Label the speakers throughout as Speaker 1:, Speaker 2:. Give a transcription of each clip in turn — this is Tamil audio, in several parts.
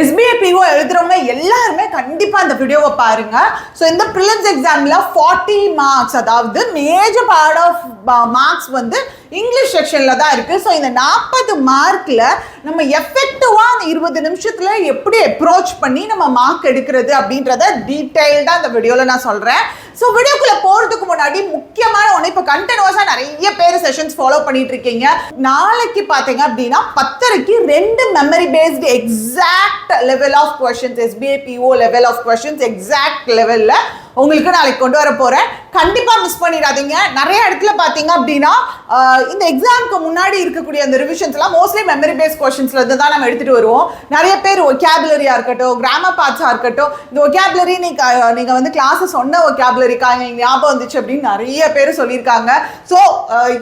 Speaker 1: SBIPO எழுதுறவங்க எல்லாருமே கண்டிப்பா இந்த வீடியோவை பாருங்க. ஸோ இந்த ப்ரிலிம்ஸ் எக்ஸாம்ல 40 மார்க்ஸ், அதாவது மேஜர் பார்ட் ஆஃப் மார்க்ஸ் வந்து இங்கிலீஷ் செக்ஷன்ல தான் இருக்கு. ஸோ இந்த 40 மார்க்ல நம்ம எஃபெக்டிவா அந்த 20 நிமிஷத்துல எப்படி அப்ரோச் பண்ணி நம்ம மார்க் எடுக்கிறது அப்படின்றத டீடைல்டா இந்த வீடியோல நான் சொல்றேன். ஸோ வீடியோக்குள்ள போறதுக்கு முன்னாடி முக்கியமான ஒன்று, இப்போ கண்டினியூஸா நிறைய பேர் செஷன்ஸ் ஃபாலோ பண்ணிட்டு இருக்கீங்க. நாளைக்கு பாத்தீங்க அப்படின்னா 10:30க்கு 2 memory based exact level of questions, SBIPO level of questions exact லெவல்ல உங்களுக்கு நாளைக்கு கொண்டு வர போறேன். கண்டிப்பா மிஸ் பண்ணிடாதீங்க. நிறைய இடத்துல பாத்தீங்க அப்படின்னா இந்த எக்ஸாமுக்கு முன்னாடி இருக்கக்கூடிய அந்த ரிவிஷன்ஸ் எல்லாம் மோஸ்ட்லி மெமரி பேஸ்ட் கொஸ்டின்ஸ்ல இருந்து தான் நம்ம எடுத்துட்டு வருவோம். நிறைய பேர் ஒகாபுலரியா இருக்கட்டும், கிராமர் பார்ட்ஸா இருக்கட்டும், இந்த ஒகாபுலரி நீங்க வந்து கிளாஸ் சொன்ன ஒகாபுலரிக்காக ஞாபகம் வந்துச்சு அப்படின்னு நிறைய பேர் சொல்லியிருக்காங்க. ஸோ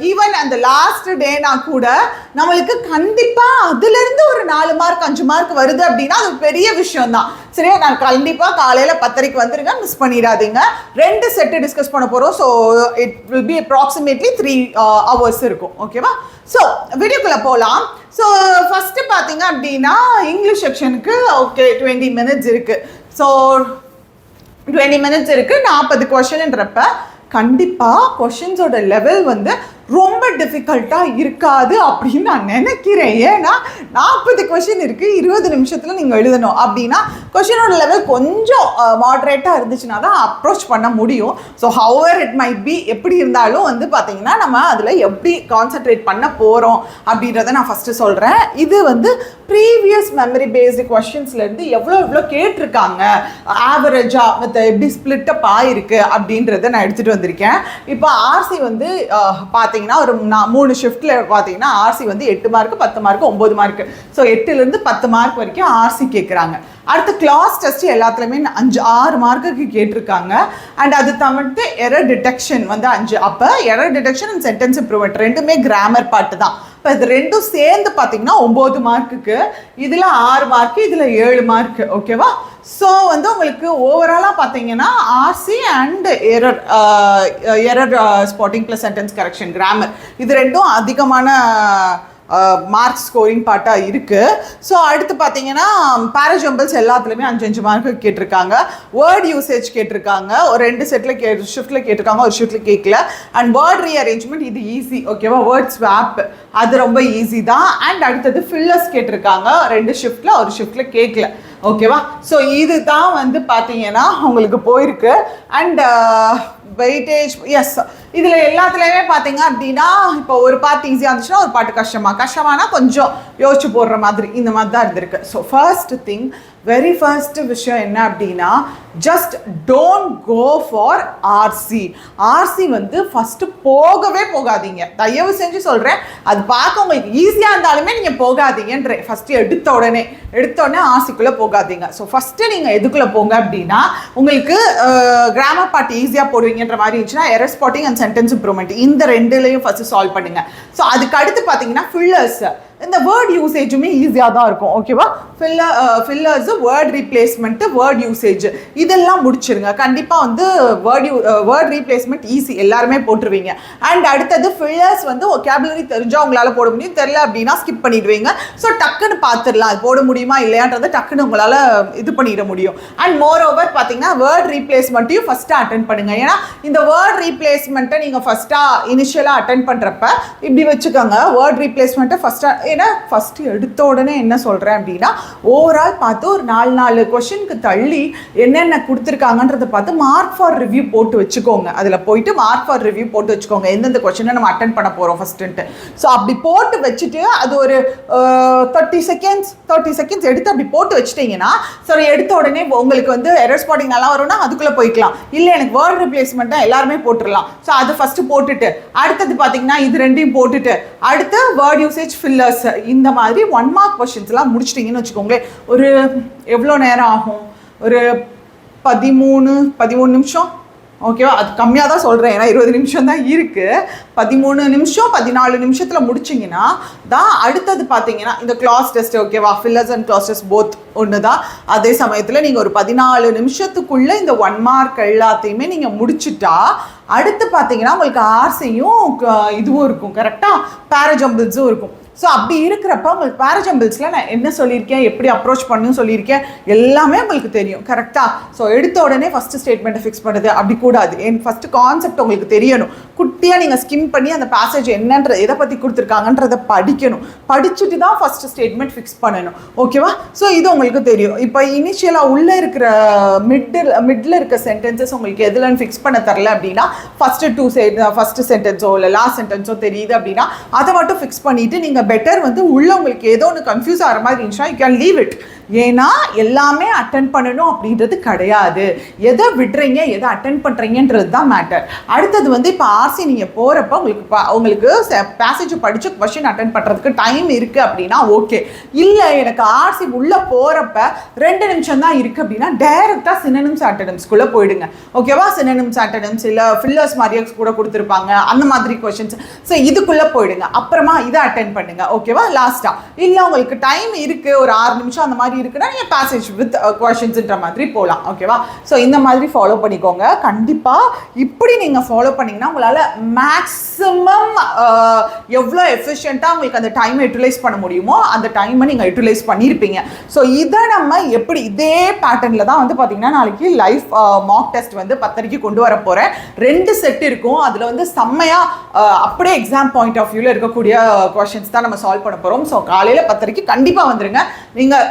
Speaker 1: ஈவன் அந்த லாஸ்ட் டேனா கூட நம்மளுக்கு கண்டிப்பா அதுல இருந்து ஒரு 4 மார்க் 5 மார்க் வருது அப்படின்னா அது பெரிய விஷயம் தான். சரியா? நான் கண்டிப்பா காலையில 10:30க்கு வந்துருங்க, மிஸ் பண்ணிடாதீங்க. 2 செட் டிஸ்கஸ் பண்ண போறோம். So it will be approximately 3 hours இருக்கும். ஓகேவா? ஸோ வீடியோக்குள்ள போகலாம். ஸோ ஃபர்ஸ்ட் பார்த்தீங்க அப்படின்னா இங்கிலீஷ் செக்ஷனுக்கு ஓகே 20 minutes இருக்கு. ஸோ 20 minutes இருக்கு. 40 கொஸ்டின்ன்றப்ப கண்டிப்பா கொஸ்டின்ஸோட லெவல் வந்து ரொம்ப டிஃபிகல்ட்டாக இருக்காது அப்படின்னு நான் நினைக்கிறேன். ஏன்னா 40 கொஸ்டின் இருக்குது, 20 நிமிஷத்தில் நீங்கள் எழுதணும் அப்படின்னா கொஸ்டினோட லெவல் கொஞ்சம் மாட்ரேட்டாக இருந்துச்சுன்னா தான் அப்ரோச் பண்ண முடியும். So hour it might be, எப்படி இருந்தாலும் வந்து பார்த்தீங்கன்னா நம்ம அதில் எப்படி கான்சென்ட்ரேட் பண்ண போகிறோம் அப்படின்றத நான் ஃபஸ்ட்டு சொல்கிறேன். இது வந்து ப்ரீவியஸ் மெமரி பேஸ்டு கொஸ்டின்ஸ்லேருந்து எவ்வளோ கேட்டிருக்காங்க, ஆவரேஜாக மற்ற எப்படி ஸ்பிளிட்டப் ஆகிருக்கு அப்படின்றத நான் எடுத்துகிட்டு வந்திருக்கேன். இப்போ ஆர்சி வந்து பார்த்தீங்கன்னா ஒரு 3 ஷிஃப்ட்ல பார்த்தீங்கன்னா ஆர்சி வந்து 8 மார்க் 10 மார்க் 9 மார்க். ஸோ 8லேருந்து 10 மார்க் வரைக்கும் ஆர்சி கேட்குறாங்க. அடுத்து கிளாஸ் டெஸ்ட் எல்லாத்துலேயுமே 5-6 மார்க்குக்கு கேட்டிருக்காங்க. அண்ட் அது தவிர்த்து எரர் டிடெக்ஷன் வந்து 5. அப்போ error detection and sentence improvement ரெண்டுமே கிராமர் பார்ட்டு தான். இப்போ இது ரெண்டும் சேர்ந்து பார்த்தீங்கன்னா 9 மார்க்குக்கு, இதில் 6 மார்க்கு, இதில் 7 மார்க்கு. ஓகேவா? ஸோ வந்து உங்களுக்கு ஓவராலாக பார்த்தீங்கன்னா RC and error spotting plus sentence correction grammar இது ரெண்டும் அதிகமான மார்க் ஸ்கோரிங் பார்ட்டாக இருக்குது. ஸோ அடுத்து பார்த்தீங்கன்னா பேராஜம்பிள்ஸ் எல்லாத்துலேயுமே 5-5 மார்க்கு கேட்டிருக்காங்க. வேர்ட் யூசேஜ் கேட்டிருக்காங்க. ஒரு 2 செட்டில் ஷிஃப்ட்டில் கேட்டிருக்காங்க, ஒரு ஷிஃப்ட்டில் கேட்கல. அண்ட் வேர்ட் ரீஅரேஞ்ச்மெண்ட் இது ஈஸி. ஓகேவா? வேர்ட் ஸ்வாப் அது ரொம்ப ஈஸி தான். அண்ட் அடுத்தது ஃபில்லர்ஸ் கேட்டிருக்காங்க, 2 ஷிஃப்ட்டில் ஒரு ஷிஃப்ட்டில் கேட்கல. ஓகேவா? ஸோ இது தான் வந்து பார்த்தீங்கன்னா உங்களுக்கு போயிருக்கு. அண்ட் வெயிட்டேஜ் எஸ், இதில் எல்லாத்துலேயுமே பார்த்தீங்க அப்படின்னா இப்போ ஒரு பார்ட் ஈஸியாக இருந்துச்சுன்னா ஒரு பார்ட் கஷ்டமானா கொஞ்சம் யோசிச்சு போடுற மாதிரி இந்த மாதிரி தான் இருந்திருக்கு. So first thing, very first விஷயம் என்ன அப்படின்னா just don't go for RC. RC வந்து ஃபஸ்ட்டு போகவே போகாதீங்க. தயவு செஞ்சு சொல்கிறேன், அது பார்க்க உங்களுக்கு ஈஸியாக இருந்தாலுமே நீங்கள் போகாதீங்கன்ற. ஃபஸ்ட்டு எடுத்த உடனே ஆர்சிக்குள்ளே போகாதீங்க. ஸோ ஃபஸ்ட்டு நீங்கள் எதுக்குள்ளே போங்க அப்படின்னா உங்களுக்கு கிராமர் பார்ட் ஈஸியாக போடுவீங்கன்ற மாதிரி இருந்துச்சுன்னா error spotting and sentence improvement இந்த ரெண்டுலையும் ஃபஸ்ட்டு சால்வ் பண்ணுங்கள். ஸோ அதுக்கு அடுத்து பார்த்தீங்கன்னா ஃபில்லர்ஸ், இந்த வேர்ட் யூசேஜுமே ஈஸியாக தான் இருக்கும். ஓகேவா? ஃபில்லர்ஸு, வேர்ட் ரீப்ளேஸ்மெண்ட்டு, வேர்ட் யூசேஜ் இதெல்லாம் முடிச்சிருங்க. கண்டிப்பாக வந்து வேர்ட் ரீப்ளேஸ்மெண்ட் ஈஸி, எல்லாருமே போட்டுருவீங்க. அண்ட் அடுத்தது ஃபில்லர்ஸ் வந்து ஒகாபுலரி தெரிஞ்சால் உங்களால் போட முடியும், தெரில அப்படின்னா ஸ்கிப் பண்ணிடுவீங்க. ஸோ டக்குன்னு பார்த்துடலாம் அது போட முடியுமா இல்லையான்றதை டக்குன்னு உங்களால் இது பண்ணிட முடியும். அண்ட் மோர் ஓவர் பார்த்தீங்கன்னா வேர்ட் ரீப்ளேஸ்மெண்ட்டையும் ஃபஸ்ட்டு அட்டென்ட் பண்ணுங்கள். ஏன்னா இந்த வேர்ட் ரீப்ளேஸ்மெண்ட்டை நீங்கள் ஃபஸ்ட்டாக இனிஷியலாக அட்டென்ட் பண்ணுறப்ப இப்படி வச்சுக்கோங்க. வேர்ட் ரீப்ளேஸ்மெண்ட்டை ஃபஸ்ட்டாக, ஏன்னா ஃபஸ்ட்டு எடுத்த உடனே என்ன சொல்கிறேன் அப்படின்னா ஓவரால் பார்த்து ஒரு 4 கொஸ்டினுக்கு தள்ளி என்னென்ன கொடுத்துருக்காங்கன்றதை பார்த்து மார்க் ஃபார் ரிவ்யூ போட்டு வச்சுக்கோங்க. அதில் போயிட்டு மார்க் ஃபார் ரிவ்யூ போட்டு வச்சுக்கோங்க, எந்தெந்த கொஸ்டினை நம்ம அட்டென்ட் பண்ண போகிறோம் ஃபஸ்ட்டுன்ட்டு. ஸோ அப்படி போட்டு வச்சுட்டு அது ஒரு 30 செகண்ட்ஸ் எடுத்து அப்படி போட்டு வச்சுட்டிங்கன்னா சரி எடுத்த உடனே உங்களுக்கு வந்து எரர் ஸ்பாட்டிங் நல்லா வரும்னா அதுக்குள்ளே போய்க்கலாம். இல்லை எனக்கு வேர்ட் ரிப்ளேஸ்மெண்ட் தான் எல்லாருமே போட்டுடலாம். ஸோ அது ஃபஸ்ட்டு போட்டுட்டு அடுத்தது பார்த்தீங்கன்னா இது ரெண்டையும் போட்டுட்டு அடுத்து வேர்ட் யூசேஜ், ஃபில்லர்ஸ் இந்த மாதிரி 1 மார்க் கொஸ்டின்ஸ்லாம் முடிச்சிட்டிங்கன்னு வச்சுக்கோங்களேன். ஒரு எவ்வளோ நேரம் ஆகும்? ஒரு 13 நிமிஷம். ஓகேவா? அது கம்மியாக தான் சொல்கிறேன், ஏன்னா 20 நிமிஷம் தான் இருக்குது. 13 நிமிஷம் 14 நிமிஷத்தில் முடிச்சிங்கன்னா தான் அடுத்தது பார்த்தீங்கன்னா இந்த கிளாஸ் டெஸ்ட். ஓகேவா? Fillers and class test both ஒன்று தான். அதே சமயத்தில் நீங்கள் ஒரு 14 நிமிஷத்துக்குள்ளே இந்த 1 மார்க் எல்லாத்தையுமே நீங்கள் முடிச்சுட்டா அடுத்து பார்த்தீங்கன்னா உங்களுக்கு ஆர்சியும் இதுவும் இருக்கும். கரெக்டாக? பேராஜம்பிள்ஸும் இருக்கும். ஸோ அப்படி இருக்கிறப்ப உங்களுக்கு பேராஜம்பிள்ஸில் நான் என்ன சொல்லியிருக்கேன், எப்படி அப்ரோச் பண்ணணும்னு சொல்லியிருக்கேன், எல்லாமே உங்களுக்கு தெரியும். கரெக்டாக? ஸோ எடுத்த உடனே ஃபஸ்ட்டு ஸ்டேட்மெண்ட்டை ஃபிக்ஸ் பண்ணுறது அப்படி கூடாது. ஃபஸ்ட்டு கான்செப்ட் உங்களுக்கு தெரியணும். குட்டியாக நீங்கள் ஸ்கிம் பண்ணி அந்த பேசேஜ் என்னன்ற எதை பற்றி கொடுத்துருக்காங்கன்றதை படிக்கணும். படிச்சுட்டு தான் ஃபஸ்ட்டு ஸ்டேட்மெண்ட் ஃபிக்ஸ் பண்ணணும். ஓகேவா? ஸோ இது உங்களுக்கு தெரியும். இப்போ இனிஷியலாக உள்ளே இருக்கிற மிடில் இருக்க சென்டென்சஸ் உங்களுக்கு எதுலன்னு ஃபிக்ஸ் பண்ண தரல அப்படின்னா ஃபஸ்ட்டு சென்டென்ஸோ இல்லை லாஸ்ட் சென்டென்ஸோ தெரியுது அப்படின்னா அதை மட்டும் ஃபிக்ஸ் பண்ணிவிட்டு நீங்கள் பெட்டர் வந்து உள்ள உங்களுக்கு ஏதோ ஒன்று கன்ஃபியூஸ் ஆகிற மாதிரி இருந்துச்சுன்னா யூ கேன் லீவ் இட். ஏன்னா எல்லாமே அட்டென்ட் பண்ணணும் அப்படின்றது கிடையாது. எதை விடுறீங்க, எதை அட்டென்ட் பண்ணுறீங்கன்றது தான் மேட்டர். அடுத்தது வந்து இப்போ ஆர்சி நீங்கள் போகிறப்ப உங்களுக்கு பேசேஜ் படித்து கொஷின் அட்டென்ட் பண்ணுறதுக்கு டைம் இருக்குது அப்படின்னா ஓகே. இல்லை எனக்கு ஆர்சி உள்ளே போகிறப்ப 2 நிமிஷம் தான் இருக்குது அப்படின்னா டைரெக்டாக சினோனிம்ஸ் ஆன்டோனிம்ஸ்குள்ளே போயிடுங்க. ஓகேவா? சினோனிம்ஸ் ஆன்டோனிம்ஸ் இல்லை ஃபில்லர்ஸ் மாதிரியே கூட கொடுத்துருப்பாங்க அந்த மாதிரி கொஷின்ஸ். ஸோ இதுக்குள்ளே போயிடுங்க. அப்புறமா இதை அட்டென்ட் பண்ணுங்க. ஓகேவா? லாஸ்ட்டாக இல்லை உங்களுக்கு டைம் இருக்குது ஒரு 6 நிமிஷம் அந்த மாதிரி இருக்குன்னா நீங்கள் பேசேஜ் வித் கொஷின்ஸ்ன்ற மாதிரி போகலாம். ஓகேவா? ஸோ இந்த மாதிரி ஃபாலோ பண்ணிக்கோங்க. கண்டிப்பாக இப்படி நீங்கள் ஃபாலோ பண்ணிங்கன்னா உங்களால் மேக்ஸிமம் எவ்வளோ எஃபிஷியண்ட்டாக உங்களுக்கு அந்த டைமை யூட்டிலைஸ் பண்ண முடியுமோ அந்த டைமை நீங்கள் யூட்டிலைஸ் பண்ணியிருப்பீங்க. ஸோ இதை நம்ம எப்படி இதே பேட்டர்னில் தான் வந்து பார்த்தீங்கன்னா நாளைக்கு லைவ் மாக் டெஸ்ட் வந்து 10:30 கொண்டு வர போகிறேன். 2 செட் இருக்கும். அதில் வந்து செம்மையாக அப்படியே எக்ஸாம் பாயிண்ட் ஆஃப் வியூவில் இருக்கக்கூடிய கொஷின்ஸ் தான் நம்ம சால்வ் பண்ண போகிறோம். ஸோ காலையில் 10:30 கண்டிப்பாக வந்துருங்க. நீங்கள்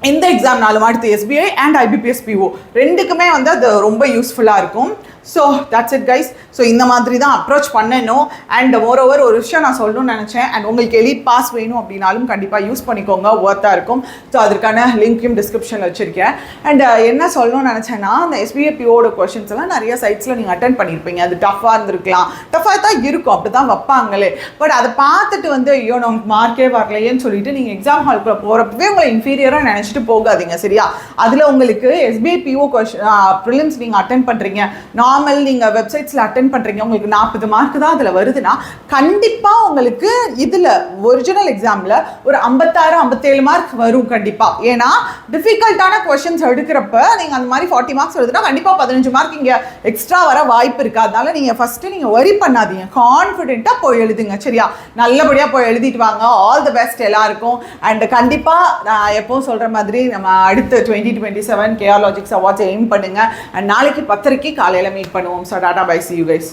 Speaker 1: எந்த எக்ஸாம்னாலும் அடுத்து SBI அண்ட் IBPS PO ரெண்டுக்குமே வந்து அது ரொம்ப யூஸ்ஃபுல்லாக இருக்கும். So that's it guys. So இந்த மாதிரி தான் அப்ரோச் பண்ணணும். அண்ட் மோரோவர் ஒரு விஷயம் நான் சொல்லணும்னு நினச்சேன். அண்ட் உங்களுக்கு எலிட் பாஸ் வேணும் அப்படின்னாலும் கண்டிப்பாக யூஸ் பண்ணிக்கோங்க, ஒர்த்தாக இருக்கும். ஸோ அதற்கான லிங்க்கையும் டிஸ்கிரிப்ஷனில் வச்சுருக்கேன். அண்ட் என்ன சொல்லணும்னு நினச்சேன்னா அந்த SBI POட கொஷின்ஸ் எல்லாம் நிறைய சைட்ஸில் நீங்கள் அட்டென்ட் பண்ணியிருப்பீங்க. அது டஃப்பாக இருந்திருக்கலாம், டஃப்பாக தான் இருக்கும், அப்படி தான் வைப்பாங்களே. பட் அதை பார்த்துட்டு வந்து ஐயோ நமக்கு மார்க்கே வரலையேன்னு சொல்லிட்டு நீங்கள் எக்ஸாம் ஹால்குள்ளே போகிறப்பவே உங்களை இன்ஃபீரியராக நினச்சிட்டு போகாதீங்க. சரியா? அதில் உங்களுக்கு SBI PO ப்ரிலிம்ஸ் நீங்கள் அட்டென்ட் பண்ணுறீங்க, நார்மல் நீங்கள் வெப்சைட்ஸில் அட்டென்ட் பண்ணுறீங்க, உங்களுக்கு 40 மார்க் தான் அதில் வருதுன்னா கண்டிப்பாக உங்களுக்கு இதில் ஒரிஜினல் எக்ஸாமில் ஒரு 56-57 மார்க் வரும் கண்டிப்பாக. ஏன்னா டிஃபிகல்ட்டான கொஷின்ஸ் எடுக்கிறப்ப நீங்கள் அந்த மாதிரி 40 மார்க்ஸ் வருதுன்னா கண்டிப்பாக 15 மார்க் இங்கே எக்ஸ்ட்ரா வர வாய்ப்பு இருக்குது. அதனால நீங்கள் ஃபஸ்ட்டு நீங்கள் வரி பண்ணாதீங்க, கான்ஃபிடென்ட்டாக போய் எழுதுங்க. சரியா? நல்லபடியாக போய் எழுதிட்டு வாங்க. ஆல் தி பெஸ்ட் எல்லாருக்கும். அண்ட் கண்டிப்பாக நான் எப்போவும் சொல்கிற மாதிரி நம்ம அடுத்த 2027 KR Logics அவார்ட்ஸ் எய்ம் பண்ணுங்க. அண்ட் நாளைக்கு 10:30 காலையில் மீட் பண்ணுவோம். So tata bye, see you guys.